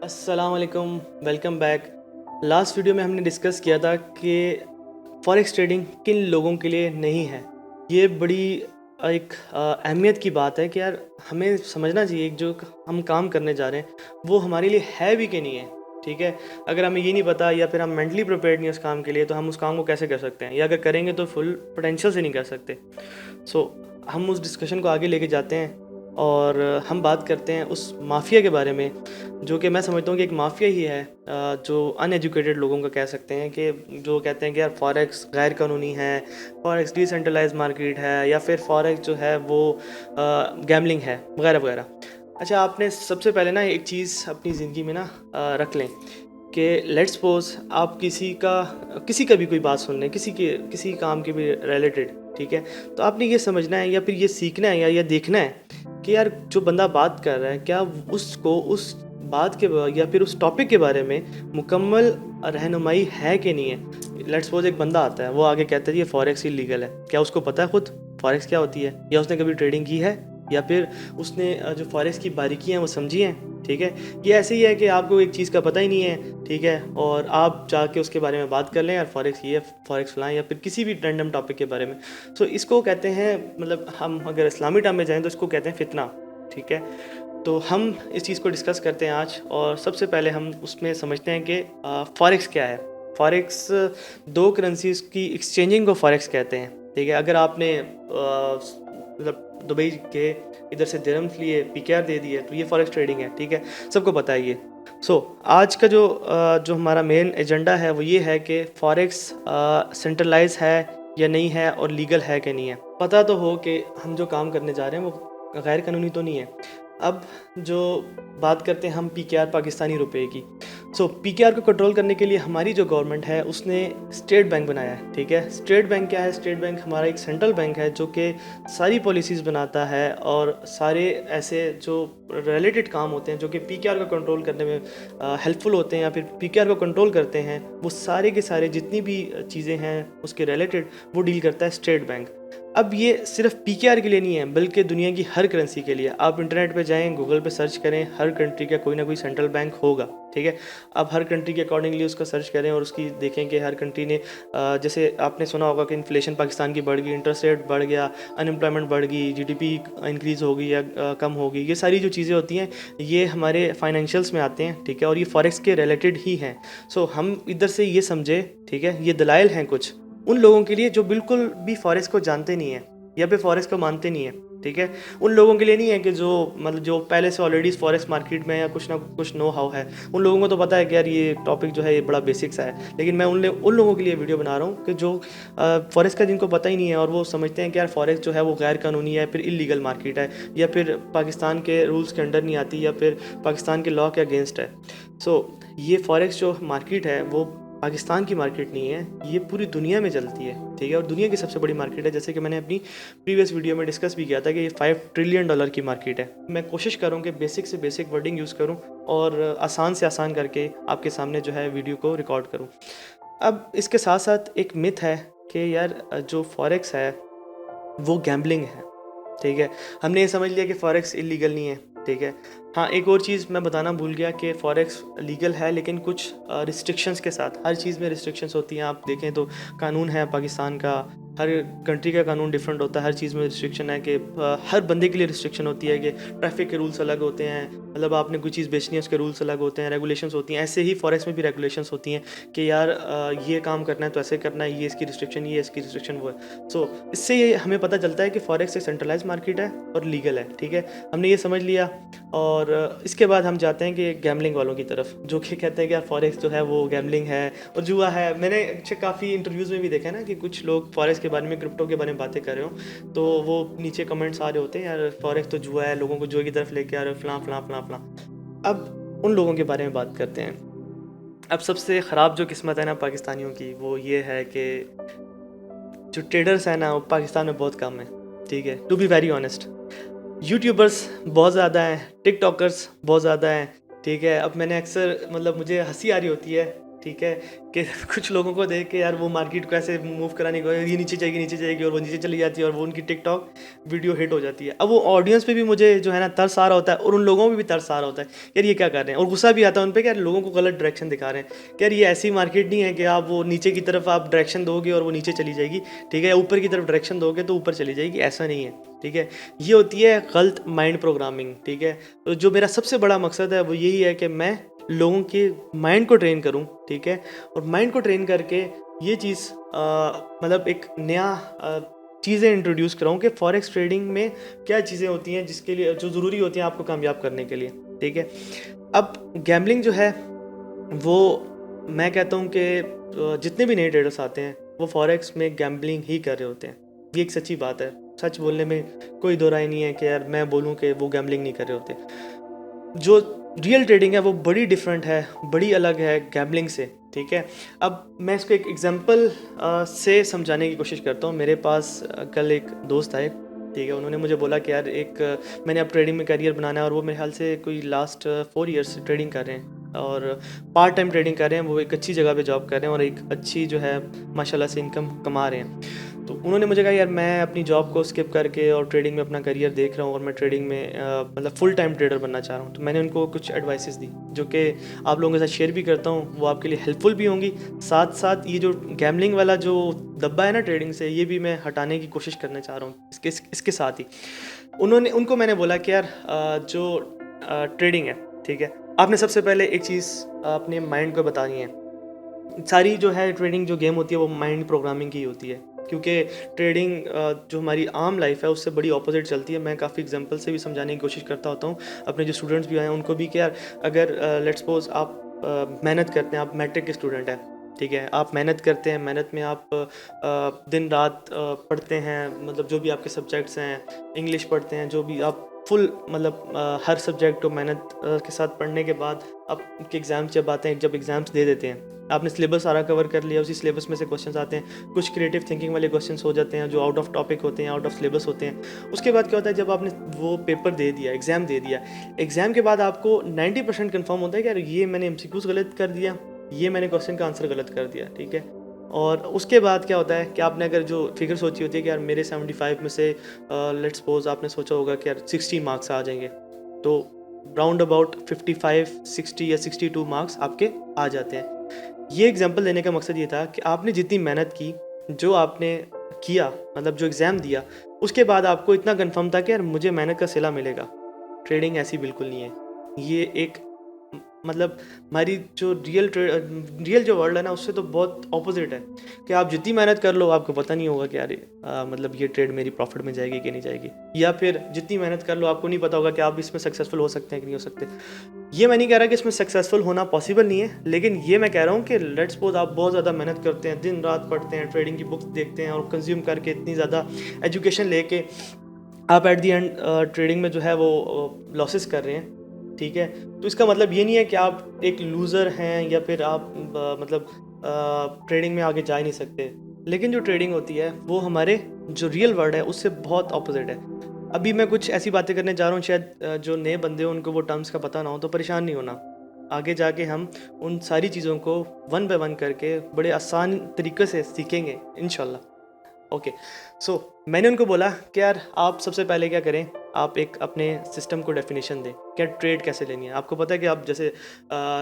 अस्सलाम वालेकुम, welcome back. Last video में हमने डिस्कस किया था कि फॉरेक्स ट्रेडिंग किन लोगों के लिए नहीं है। ये बड़ी एक अहमियत की बात है कि यार हमें समझना चाहिए कि जो हम काम करने जा रहे हैं वो हमारे लिए है भी कि नहीं है। ठीक है, अगर हमें ये नहीं पता या फिर हम मेंटली प्रिपेयर्ड नहीं उस काम के लिए, तो हम उस काम को कैसे कर सकते हैं, या अगर करेंगे तो फुल पोटेंशियल से नहीं कर सकते। सो हम उस डिस्कशन को आगे लेके जाते हैं और हम बात करते हैं उस माफिया के बारे में, जो कि मैं समझता हूँ कि एक माफिया ही है, जो अनएजुकेटेड लोगों का कह सकते हैं, कि जो कहते हैं कि यार फॉरेक्स गैर कानूनी है, फॉरेक्स डिसेंट्रलाइज मार्केट है, या फिर फॉरेक्स जो है वो गैमलिंग है, वगैरह वगैरह। अच्छा, आपने सबसे पहले ना एक चीज़ अपनी ज़िंदगी में ना रख लें कि लेट्स सपोज आप किसी का भी कोई बात सुन लें, किसी काम के भी रिलेटेड। ठीक है, तो आपने ये समझना है या फिर ये सीखना है या ये देखना है कि यार जो बंदा बात कर रहा है क्या उसको उस बात के या फिर उस टॉपिक के बारे में मुकम्मल रहनुमाई है कि नहीं है। लेट्स सपोज एक बंदा आता है, वो आगे कहता है ये फॉरेक्स इलीगल है, क्या उसको पता है खुद फॉरेक्स क्या होती है, या उसने कभी ट्रेडिंग की है, या फिर उसने जो फॉरेक्स की बारीकियाँ हैं वो समझी हैं। ठीक है, ये ऐसे ही है कि आपको एक चीज़ का पता ही नहीं है, ठीक है, और आप जाके उसके बारे में बात कर लें, यार फॉरेक्स ये फॉरेक्स फलां, या फिर किसी भी रैंडम टॉपिक के बारे में। सो इसको कहते हैं, मतलब हम अगर इस्लामी टर्म में जाएं तो इसको कहते हैं फितना। ठीक है, तो हम इस चीज़ को डिस्कस करते हैं आज, और सबसे पहले हम उसमें समझते हैं कि फॉरेक्स क्या है। फॉरेक्स दो करेंसीज की एक्सचेंजिंग को फॉरेक्स कहते हैं। ठीक है, अगर आपने मतलब दुबई के इधर से दिरहम्स लिए पीकेआर दे दिए, तो ये फॉरेक्स ट्रेडिंग है। ठीक है, सबको पता है ये। आज का जो हमारा मेन एजेंडा है वो ये है कि फॉरेक्स सेंट्रलाइज है या नहीं है, और लीगल है कि नहीं है। पता तो हो कि हम जो काम करने जा रहे हैं वो गैर कानूनी तो नहीं है। अब जो बात करते हैं हम पीकेआर पाकिस्तानी रुपए की। पीकेआर को कंट्रोल करने के लिए हमारी जो गवर्नमेंट है उसने स्टेट बैंक बनाया है। ठीक है, स्टेट बैंक क्या है? स्टेट बैंक हमारा एक सेंट्रल बैंक है जो कि सारी पॉलिसीज़ बनाता है, और सारे ऐसे जो रिलेटेड काम होते हैं जो कि पीकेआर को कंट्रोल करने में हेल्पफुल होते हैं, या फिर पीकेआर को कंट्रोल करते हैं, वो सारे के सारे जितनी भी चीज़ें हैं उसके रिलेटेड वो डील करता है स्टेट बैंक। अब ये सिर्फ पीकेआर के लिए नहीं है, बल्कि दुनिया की हर करेंसी के लिए। आप इंटरनेट पे जाएं, गूगल पे सर्च करें, हर कंट्री का कोई ना कोई सेंट्रल बैंक होगा। ठीक है, आप हर कंट्री के अकॉर्डिंगली उसका सर्च करें और उसकी देखें कि हर कंट्री ने जैसे आपने सुना होगा कि इन्फ्लेशन पाकिस्तान की बढ़ गई, इंटरेस्ट रेट बढ़ गया, अनएम्प्लॉयमेंट बढ़ गई, जीडीपी इंक्रीज़ हो गई या कम हो गई। ये सारी जो चीज़ें होती हैं ये हमारे फाइनेंशियल्स में आते हैं। ठीक है, और ये फॉरेक्स के रिलेटेड ही हैं। हम इधर से ये समझे, ठीक है, ये दलाइल हैं कुछ उन लोगों के लिए जो बिल्कुल भी फॉरेक्स को जानते नहीं है या फिर फॉरेक्स को मानते नहीं है। ठीक है, उन लोगों के लिए नहीं है कि जो मतलब जो पहले से ऑलरेडी फॉरेक्स मार्केट में या कुछ ना कुछ नो हाउ है। उन लोगों को तो पता है कि यार ये टॉपिक जो है ये बड़ा बेसिक सा है, लेकिन मैं उन लोगों के लिए वीडियो बना रहा हूँ कि जो फॉरेक्स का जिनको पता ही नहीं है, और वो समझते हैं कि यार फॉरेक्स जो है वो गैर कानूनी है, फिर इलीगल मार्केट है, या फिर पाकिस्तान के रूल्स के अंडर नहीं आती, या फिर पाकिस्तान के लॉ के अगेंस्ट है। ये फॉरेक्स जो मार्केट है वो पाकिस्तान की मार्केट नहीं है, ये पूरी दुनिया में चलती है। ठीक है, और दुनिया की सबसे बड़ी मार्केट है, जैसे कि मैंने अपनी प्रीवियस वीडियो में डिस्कस भी किया था कि ये $5 ट्रिलियन की मार्केट है। मैं कोशिश करूँ कि बेसिक से बेसिक वर्डिंग यूज़ करूँ और आसान से आसान करके आपके सामने जो है वीडियो को रिकॉर्ड करूँ। अब इसके साथ साथ एक मिथ है कि यार जो फॉरेक्स है वो गैम्बलिंग है। ठीक है, हमने ये समझ लिया कि फॉरेक्स इलीगल नहीं है। ठीक है, हाँ, एक और चीज़ मैं बताना भूल गया कि फॉरेक्स लीगल है, लेकिन कुछ रिस्ट्रिक्शंस के साथ। हर चीज़ में रिस्ट्रिक्शंस होती हैं। आप देखें तो कानून है पाकिस्तान का, हर कंट्री का कानून डिफरेंट होता है। हर चीज़ में रिस्ट्रिक्शन है कि हर बंदे के लिए रिस्ट्रिक्शन होती है कि ट्रैफिक के रूल्स अलग होते हैं, मतलब आपने कोई चीज़ बेचनी है उसके रूल्स अलग होते हैं, रेगुलेशंस होती हैं। ऐसे ही फॉरेक्स में भी रेगुलेशंस होती हैं कि यार ये काम करना है तो ऐसे करना है, ये इसकी रिस्ट्रिक्शन, ये इसकी रिस्ट्रिक्शन, वो है। इससे ये हमें पता चलता है कि फॉरेक्स एक सेंट्रलाइज मार्केट है और लीगल है। ठीक है, हमने ये समझ लिया, और इसके बाद हम जाते हैं कि गैमलिंग वालों की तरफ, जो कि कहते हैं कि यार फॉरेक्स जो है वो गैमलिंग है और जुआ है। मैंने अच्छे काफ़ी इंटरव्यूज़ में भी देखा है ना कि कुछ लोग फॉरेक्स के बारे में, क्रिप्टो के बारे में बातें कर रहे हो, तो वो नीचे कमेंट्स आ रहे होते हैं, यार फॉरेक्स तो जुआ है, लोगों को जुए की तरफ लेके आ रहे हो, फलां फलां फलां फलां। अब उन लोगों के बारे में बात करते हैं। अब सबसे ख़राब जो किस्मत है ना पाकिस्तानियों की, वो ये है कि जो ट्रेडर्स हैं ना वो पाकिस्तान में बहुत कम है। ठीक है, to be very honest, YouTubers बहुत ज़्यादा हैं, टिकटॉकर्स बहुत ज़्यादा हैं। ठीक है, अब मैंने अक्सर, मतलब मुझे हंसी आ रही होती है, ठीक है, कि कुछ लोगों को देख के यार वो मार्केट को ऐसे मूव कराने को ये नीचे जाएगी और वो नीचे चली जाती है और वो उनकी टिकटॉक वीडियो हिट हो जाती है। अब वो ऑडियंस पे भी मुझे जो है ना तरस आ रहा होता है और उन लोगों पे भी तरस आ रहा होता है, यार ये क्या कर रहे हैं, और गुस्सा भी आता है उन पे कि यार लोगों को गलत डायरेक्शन दिखा रहे हैं कि यार ये ऐसी मार्केट नहीं है कि आप वो नीचे की तरफ आप डायरेक्शन दोगे और वो नीचे चली जाएगी, ठीक है, ऊपर की तरफ डायरेक्शन दोगे तो ऊपर चली जाएगी, ऐसा नहीं है, ठीक है। ये होती है गलत माइंड प्रोग्रामिंग, ठीक है। तो जो मेरा सबसे बड़ा मकसद है वो यही है कि मैं लोगों के माइंड को ट्रेन करूं, ठीक है, और माइंड को ट्रेन करके ये चीज़ मतलब एक नया चीज़ें इंट्रोड्यूस कराऊं कि फॉरेक्स ट्रेडिंग में क्या चीज़ें होती हैं जिसके लिए जो ज़रूरी होती हैं आपको कामयाब करने के लिए, ठीक है। अब गैम्बलिंग जो है वो मैं कहता हूं कि जितने भी नए ट्रेडर्स आते हैं वो फॉरेक्स में गैम्बलिंग ही कर रहे होते हैं। ये एक सच्ची बात है, सच बोलने में कोई दो राय नहीं है कि यार मैं बोलूं कि वो गैम्बलिंग नहीं कर रहे होते। जो रियल ट्रेडिंग है वो बड़ी डिफरेंट है, बड़ी अलग है गैम्बलिंग से, ठीक है। अब मैं इसको एक एग्जांपल से समझाने की कोशिश करता हूँ। मेरे पास कल एक दोस्त आए, ठीक है, उन्होंने मुझे बोला कि यार मैंने अब ट्रेडिंग में करियर बनाना है, और वो मेरे ख्याल से कोई लास्ट 4 ईयर्स से ट्रेडिंग कर रहे हैं और पार्ट टाइम ट्रेडिंग कर रहे हैं। वो एक अच्छी जगह पे जॉब कर रहे हैं और एक अच्छी जो है माशाल्लाह से इनकम कमा रहे हैं। तो उन्होंने मुझे कहा यार मैं अपनी जॉब को स्किप करके और ट्रेडिंग में अपना करियर देख रहा हूँ और मैं ट्रेडिंग में मतलब फुल टाइम ट्रेडर बनना चाह रहा हूँ। तो मैंने उनको कुछ एडवाइसेस दी जो कि आप लोगों के साथ शेयर भी करता हूँ, वो आपके लिए हेल्पफुल भी होंगी। साथ साथ ये जो गैम्बलिंग वाला जो दब्बा है ना ट्रेडिंग से, ये भी मैं हटाने की कोशिश करना चाह रहा हूँ इसके साथ ही। उनको मैंने बोला कि यार जो ट्रेडिंग है, ठीक है, आपने सबसे पहले एक चीज़ अपने माइंड को बतानी है। सारी जो है ट्रेडिंग जो गेम होती है वो माइंड प्रोग्रामिंग की होती है, क्योंकि ट्रेडिंग जो हमारी आम लाइफ है उससे बड़ी ऑपोजिट चलती है। मैं काफ़ी एग्जांपल से भी समझाने की कोशिश करता होता हूँ अपने जो स्टूडेंट्स भी आए हैं उनको भी कि यार अगर लेट्स सपोज आप मेहनत करते हैं, आप मैट्रिक के स्टूडेंट हैं, ठीक है, आप मेहनत करते हैं, मेहनत में आप दिन रात पढ़ते हैं, मतलब जो भी आपके सब्जेक्ट्स हैं, इंग्लिश पढ़ते हैं, जो भी आप फुल मतलब हर सब्जेक्ट को मेहनत के साथ पढ़ने के बाद आपके एग्ज़ाम्स जब आते हैं, जब एग्ज़ाम्स दे देते हैं, आपने सिलेबस सारा कवर कर लिया, उसी सिलेबस में से क्वेश्चंस आते हैं, कुछ क्रिएटिव थिंकिंग वाले क्वेश्चंस हो जाते हैं जो आउट ऑफ टॉपिक होते हैं, आउट ऑफ सिलेबस होते हैं। उसके बाद क्या होता है, जब आपने वो पेपर दे दिया, एग्ज़ाम दे दिया, एग्ज़ाम के बाद आपको 90% कन्फर्म होता है कि यार ये मैंने एमसीक्यूज़ गलत कर दिया, ये मैंने क्वेश्चन का आंसर गलत कर दिया, ठीक है। और उसके बाद क्या होता है कि आपने अगर जो फिगर सोची होती है कि यार मेरे 75 में से लेट्स सपोज आपने सोचा होगा कि यार 60 मार्क्स आ जाएंगे, तो राउंड अबाउट 55, 60 या 62 मार्क्स आपके आ जाते हैं। ये एग्जांपल देने का मकसद ये था कि आपने जितनी मेहनत की, जो आपने किया, मतलब जो एग्ज़ाम दिया, उसके बाद आपको इतना कंफर्म था कि यार मुझे मेहनत का सिला मिलेगा। ट्रेडिंग ऐसी बिल्कुल नहीं है। ये एक मतलब हमारी जो रियल जो वर्ल्ड है ना उससे तो बहुत ऑपोजिट है कि आप जितनी मेहनत कर लो आपको पता नहीं होगा कि यार मतलब ये ट्रेड मेरी प्रॉफिट में जाएगी कि नहीं जाएगी, या फिर जितनी मेहनत कर लो आपको नहीं पता होगा कि आप इसमें सक्सेसफुल हो सकते हैं कि नहीं हो सकते। ये मैं नहीं कह रहा कि इसमें सक्सेसफुल होना पॉसिबल नहीं है, लेकिन ये मैं कह रहा हूँ कि लेट्स सपोज आप बहुत ज़्यादा मेहनत करते हैं, दिन रात पढ़ते हैं, ट्रेडिंग की बुक्स देखते हैं और कंज्यूम करके इतनी ज़्यादा एजुकेशन लेके आप एट दी एंड ट्रेडिंग में जो है वो लॉसेस कर रहे हैं, ठीक है। तो इसका मतलब ये नहीं है कि आप एक लूज़र हैं या फिर आप मतलब ट्रेडिंग में आगे जा ही नहीं सकते। लेकिन जो ट्रेडिंग होती है वो हमारे जो रियल वर्ल्ड है उससे बहुत ऑपोजिट है। अभी मैं कुछ ऐसी बातें करने जा रहा हूँ, शायद जो नए बंदे हैं उनको वो टर्म्स का पता ना हो, तो परेशान नहीं होना। आगे जाके हम उन सारी चीज़ों को वन बाय वन करके बड़े आसान तरीके से सीखेंगे इंशाल्लाह। ओके, सो मैंने उनको बोला कि यार आप सबसे पहले क्या करें, आप एक अपने सिस्टम को डेफिनेशन दें, क्या ट्रेड कैसे लेनी है। आपको पता है कि आप जैसे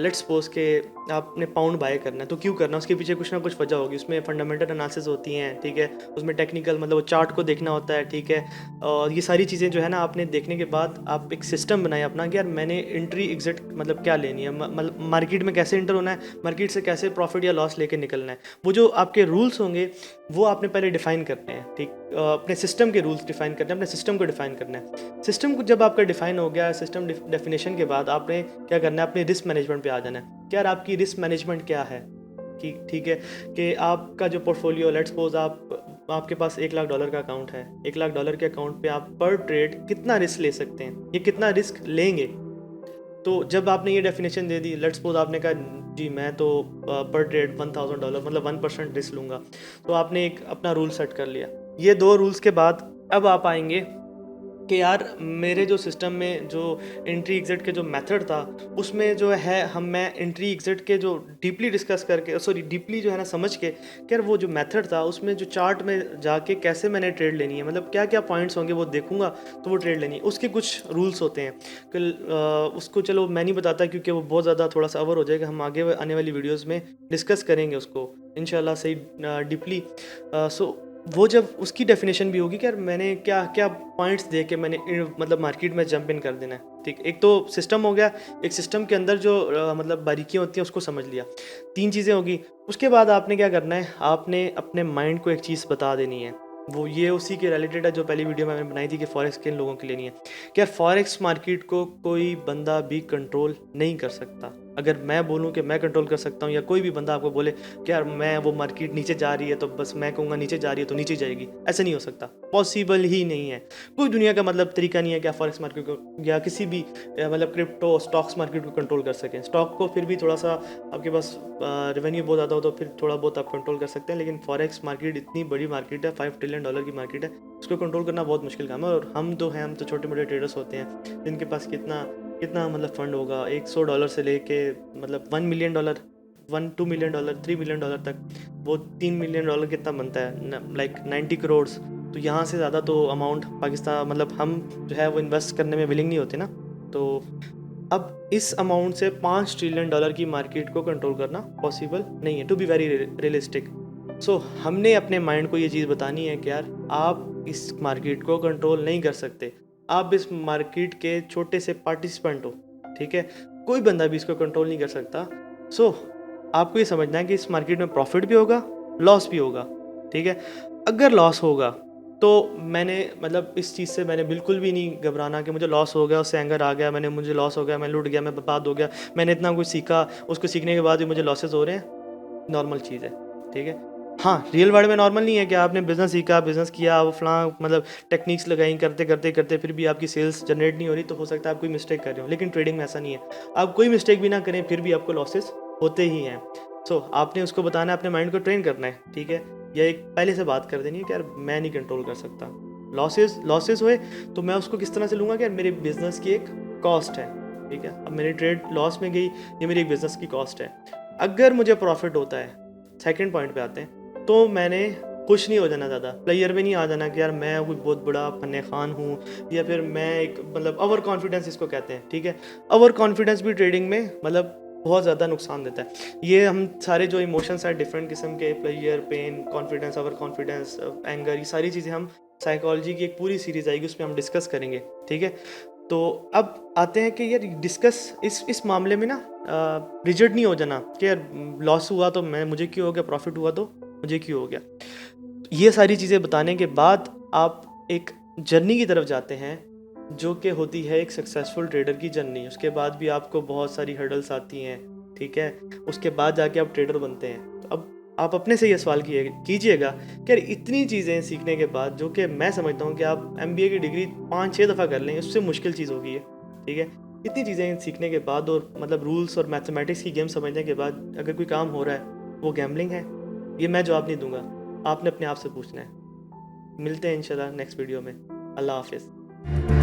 लेट्स सपोज के आपने पाउंड बाय करना है, तो क्यों करना है, उसके पीछे कुछ ना कुछ वजह होगी, उसमें फंडामेंटल एनालिसिस होती हैं, ठीक है, उसमें टेक्निकल मतलब चार्ट को देखना होता है, ठीक है। और ये सारी चीज़ें जो है ना आपने देखने के बाद आप एक सिस्टम बनाए अपना कि यार मैंने एंट्री एग्जिट मतलब क्या लेनी है, मतलब मार्केट में कैसे एंटर होना है, मार्केट से कैसे प्रॉफिट या लॉस लेके निकलना है। वो जो आपके रूल्स होंगे वो आपने पहले डिफाइन करने हैं, ठीक, अपने सिस्टम के रूल्स डिफाइन करने हैं, अपने सिस्टम को डिफाइन करना है। सिस्टम को जब आपका डिफाइन हो गया, सिस्टम डेफिनेशन के बाद आपने क्या करना है, अपने रिस्क मैनेजमेंट पे आ जाना है। क्या आपकी रिस्क मैनेजमेंट क्या है, कि ठीक है कि आपका जो पोर्टफोलियो, लेट्स सपोज आपके पास $1,00,000 का अकाउंट है, $1,00,000 के अकाउंट पे आप पर ट्रेड कितना रिस्क ले सकते हैं, ये कितना रिस्क लेंगे। तो जब आपने ये definition they the, let's suppose आपने कहा जी मैं तो पर ट्रेड $1,000 मतलब 1% रिस्क लूँगा, तो आपने एक अपना रूल सेट कर लिया। ये 2 रूल्स के बाद अब आप आएंगे कि यार मेरे जो सिस्टम में जो एंट्री एग्ज़िट के जो मेथड था, उसमें जो है मैं एंट्री एग्ज़िट के जो डीपली डिस्कस करके, सॉरी डीपली जो है ना समझ के कि यार वो जो मेथड था उसमें जो चार्ट में जाके कैसे मैंने ट्रेड लेनी है, मतलब क्या-क्या पॉइंट्स होंगे वो देखूँगा तो वो ट्रेड लेनी है। उसके कुछ रूल्स होते हैं। उसको चलो मैं नहीं बताता क्योंकि वो बहुत ज़्यादा थोड़ा-सा ओवर हो जाएगा। हम आगे आने वाली वीडियोज़ में डिस्कस करेंगे उसको इंशाल्लाह सही डीपली। सो वो जब उसकी डेफिनेशन भी होगी कि यार मैंने क्या क्या पॉइंट्स दे के मैंने मतलब मार्केट में जंप इन कर देना है। ठीक, एक तो सिस्टम हो गया, एक सिस्टम के अंदर जो मतलब बारीकियाँ होती हैं उसको समझ लिया। 3 चीज़ें होगी। उसके बाद आपने क्या करना है, आपने अपने माइंड को एक चीज़ बता देनी है। वो ये उसी के रिलेटेड है जो पहली वीडियो में मैंने बनाई थी कि फॉरेक्स किन लोगों के लिए नहीं है। कि यार फॉरेक्स मार्केट को कोई बंदा भी कंट्रोल नहीं कर सकता। अगर मैं बोलूँ कि मैं कंट्रोल कर सकता हूँ या कोई भी बंदा आपको बोले कि यार मैं वो मार्केट नीचे जा रही है तो बस मैं कहूँगा नीचे जा रही है तो नीचे जाएगी, ऐसा नहीं हो सकता, पॉसिबल ही नहीं है। कोई दुनिया का मतलब तरीका नहीं है कि आप फॉरेक्स मार्केट को या किसी भी मतलब क्रिप्टो स्टॉक्स मार्केट को कंट्रोल कर सकें। स्टॉक को फिर भी थोड़ा सा आपके पास रेवेन्यू बहुत ज़्यादा हो तो फिर थोड़ा बहुत आप कंट्रोल कर सकते हैं, लेकिन फॉरेक्स मार्केट इतनी बड़ी मार्केट है, $5 ट्रिलियन की मार्केट है, उसको कंट्रोल करना बहुत मुश्किल काम है। और हम तो छोटे मोटे ट्रेडर्स होते हैं जिनके पास कितना कितना मतलब फ़ंड होगा, $100 से लेके मतलब $1 मिलियन, $1-2 मिलियन, $3 मिलियन तक। वो $3 मिलियन कितना बनता है, लाइक 90 करोड़। तो यहाँ से ज़्यादा तो अमाउंट पाकिस्तान मतलब हम जो है वो इन्वेस्ट करने में विलिंग नहीं होते ना। तो अब इस अमाउंट से $5 ट्रिलियन की मार्केट को कंट्रोल करना पॉसिबल नहीं है, टू बी वेरी रियलिस्टिक। सो हमने अपने माइंड को ये चीज़ बतानी है कि यार आप इस मार्केट को कंट्रोल नहीं कर सकते। आप इस मार्केट के छोटे से पार्टिसिपेंट हो, ठीक है? कोई बंदा भी इसको कंट्रोल नहीं कर सकता। सो आपको ये समझना है कि इस मार्केट में प्रॉफिट भी होगा, लॉस भी होगा, ठीक है? अगर लॉस होगा तो मैंने मतलब इस चीज़ से मैंने बिल्कुल भी नहीं घबराना कि मुझे लॉस हो गया, उससे एंगर आ गया, मुझे लॉस हो गया, मैं लुट गया, मैं बर्बाद हो गया, मैंने इतना कुछ सीखा, उसको सीखने के बाद भी मुझे लॉसेस हो रहे हैं, नॉर्मल चीज़ है, ठीक है? हाँ, रियल वर्ल्ड में नॉर्मल नहीं है कि आपने बिज़नेस सीखा, बिज़नेस किया, वो फलाँ मतलब टेक्निक्स लगाई, करते फिर भी आपकी सेल्स जनरेट नहीं हो रही, तो हो सकता है आप कोई मिस्टेक कर रहे हो। लेकिन ट्रेडिंग में ऐसा नहीं है। आप कोई मिस्टेक भी ना करें, फिर भी आपको लॉसेस होते ही हैं। सो आपने उसको बताना है, अपने माइंड को ट्रेन करना है, ठीक है? या एक पहले से बात कर देनी है कि यार मैं नहीं कंट्रोल कर सकता। लॉसेस हुए तो मैं उसको किस तरह से लूँगा कि यार मेरे बिज़नेस की एक कॉस्ट है, ठीक है? अब मेरी ट्रेड लॉस में गई, ये मेरी एक बिज़नेस की कॉस्ट है। अगर मुझे प्रॉफिट होता है, सेकंड पॉइंट पे आते हैं, तो मैंने खुश नहीं हो जाना ज़्यादा, प्लेयर में नहीं आ जाना कि यार मैं कोई बहुत बड़ा फन्ने खान हूँ, या फिर मैं एक मतलब ओवर कॉन्फिडेंस इसको कहते हैं, ठीक है? ओवर कॉन्फिडेंस भी ट्रेडिंग में मतलब बहुत ज़्यादा नुकसान देता है। ये हम सारे जो इमोशंस हैं डिफरेंट किस्म के, player, pain, confidence, over confidence, anger, ये सारी चीज़ें हम साइकोलॉजी की एक पूरी सीरीज़ आएगी उसमें हम डिस्कस करेंगे, ठीक है? तो अब आते हैं कि यार डिस्कस इस मामले में ना रिजिड नहीं हो जाना कि यार लॉस हुआ तो मुझे क्यों हो गया, प्रॉफिट हुआ तो मुझे क्यों हो गया। ये सारी चीज़ें बताने के बाद आप एक जर्नी की तरफ जाते हैं जो कि होती है एक सक्सेसफुल ट्रेडर की जर्नी। उसके बाद भी आपको बहुत सारी हर्डल्स आती हैं, ठीक है? उसके बाद जाके आप ट्रेडर बनते हैं। तो अब आप अपने से ये सवाल कीजिएगा कि यार इतनी चीज़ें सीखने के बाद, जो कि मैं समझता हूँ कि आप एमबीए की डिग्री 5-6 दफ़ा कर लें, उससे मुश्किल चीज़ होगी ये, ठीक है? इतनी चीज़ें सीखने के बाद और मतलब रूल्स और मैथमेटिक्स की गेम समझने के बाद अगर कोई काम हो रहा है, वो गैम्बलिंग है? ये मैं जवाब नहीं दूँगा, आपने अपने आप से पूछना है। मिलते हैं इंशाल्लाह नेक्स्ट वीडियो में। अल्लाह हाफ़िज़।